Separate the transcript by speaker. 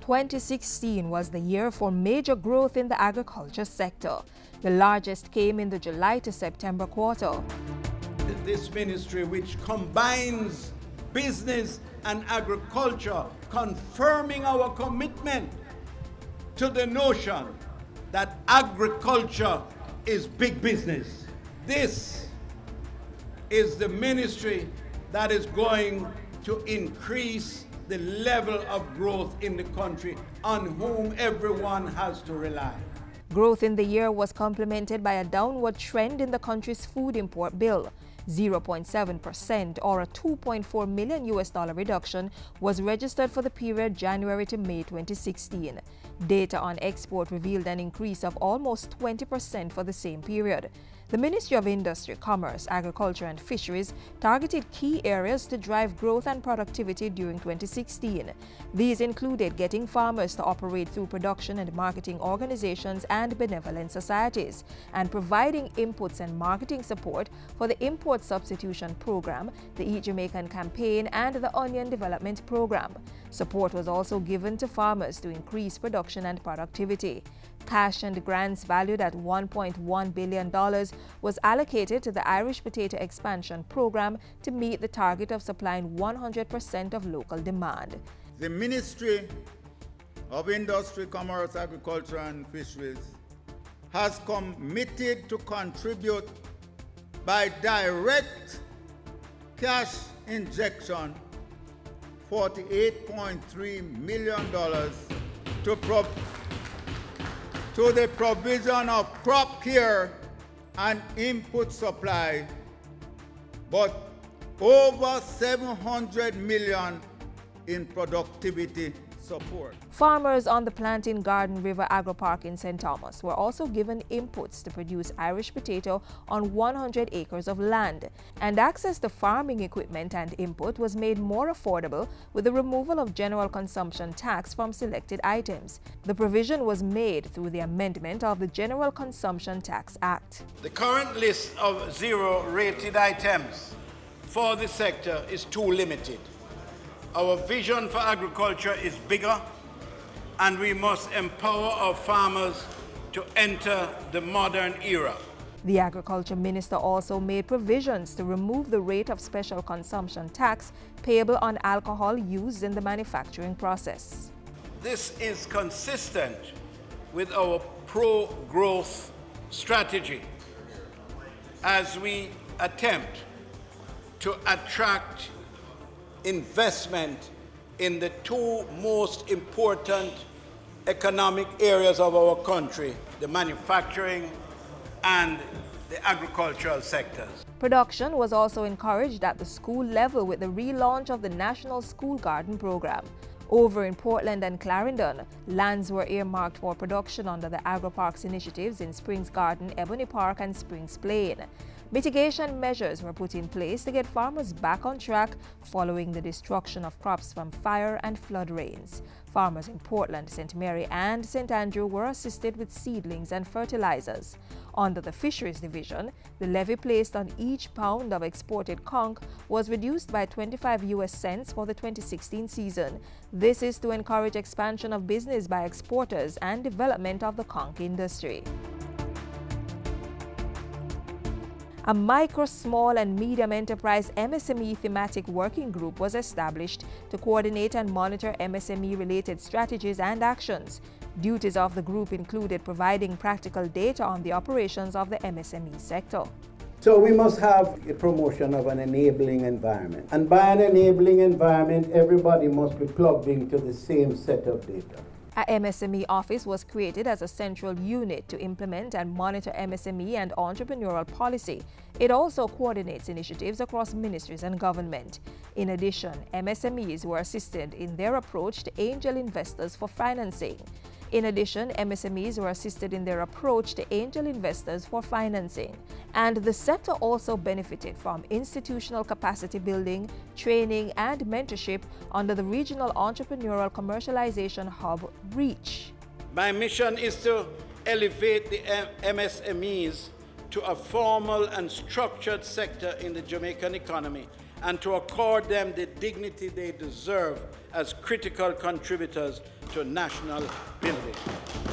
Speaker 1: 2016 was the year for major growth in the agriculture sector. The largest came in the July to September quarter.
Speaker 2: This ministry, which combines business and agriculture, confirming our commitment to the notion that agriculture is big business. This is the ministry that is going to increase the level of growth in the country, on whom everyone has to rely.
Speaker 1: Growth in the year was complemented by a downward trend in the country's food import bill. 0.7% or a $2.4 million reduction was registered for the period January to May 2016. Data on export revealed an increase of almost 20% for the same period. The Ministry of Industry, Commerce, Agriculture and Fisheries targeted key areas to drive growth and productivity during 2016. These included getting farmers to operate through production and marketing organizations and benevolent societies, and providing inputs and marketing support for the Import Substitution Program, the Eat Jamaican campaign, and the Onion Development Program. Support was also given to farmers to increase production and productivity. Cash and grants valued at $1.1 billion was allocated to the Irish Potato Expansion Program to meet the target of supplying 100% of local demand.
Speaker 3: The Ministry of Industry, Commerce, Agriculture and Fisheries has committed to contribute by direct cash injection $48.3 million to the provision of crop care and input supply, but over $700 million in productivity support.
Speaker 1: Farmers on the Plantain Garden River Agro-Park in St. Thomas were also given inputs to produce Irish potato on 100 acres of land, and access to farming equipment and input was made more affordable with the removal of general consumption tax from selected items. The provision was made through the amendment of the General Consumption Tax Act.
Speaker 2: The current list of zero-rated items for the sector is too limited. Our vision for agriculture is bigger, and we must empower our farmers to enter the modern era.
Speaker 1: The Agriculture Minister also made provisions to remove the rate of special consumption tax payable on alcohol used in the manufacturing process.
Speaker 2: This is consistent with our pro-growth strategy as we attempt to attract investment in the two most important economic areas of our country, the manufacturing and the agricultural sectors.
Speaker 1: Production was also encouraged at the school level with the relaunch of the National School Garden Program. Over in Portland and Clarendon, lands were earmarked for production under the Agri-Parks initiatives in Springs Garden, Ebony Park and Springs Plain. Mitigation measures were put in place to get farmers back on track following the destruction of crops from fire and flood rains. Farmers in Portland, St. Mary and St. Andrew were assisted with seedlings and fertilizers. Under the Fisheries Division, the levy placed on each pound of exported conch was reduced by 25 US cents for the 2016 season. This is to encourage expansion of business by exporters and development of the conch industry. A micro, small and medium enterprise MSME thematic working group was established to coordinate and monitor MSME-related strategies and actions. Duties of the group included providing practical data on the operations of the MSME sector.
Speaker 4: So we must have a promotion of an enabling environment. And by an enabling environment, everybody must be plugged into the same set of data.
Speaker 1: A Msme Office was created as a central unit to implement and monitor MSME and entrepreneurial policy. It also coordinates initiatives across ministries and government. In addition, MSMEs were assisted in their approach to angel investors for financing. And the sector also benefited from institutional capacity building, training, and mentorship under the Regional Entrepreneurial Commercialization Hub, REACH.
Speaker 2: My mission is to elevate the MSMEs to a formal and structured sector in the Jamaican economy and to accord them the dignity they deserve as critical contributors to national building.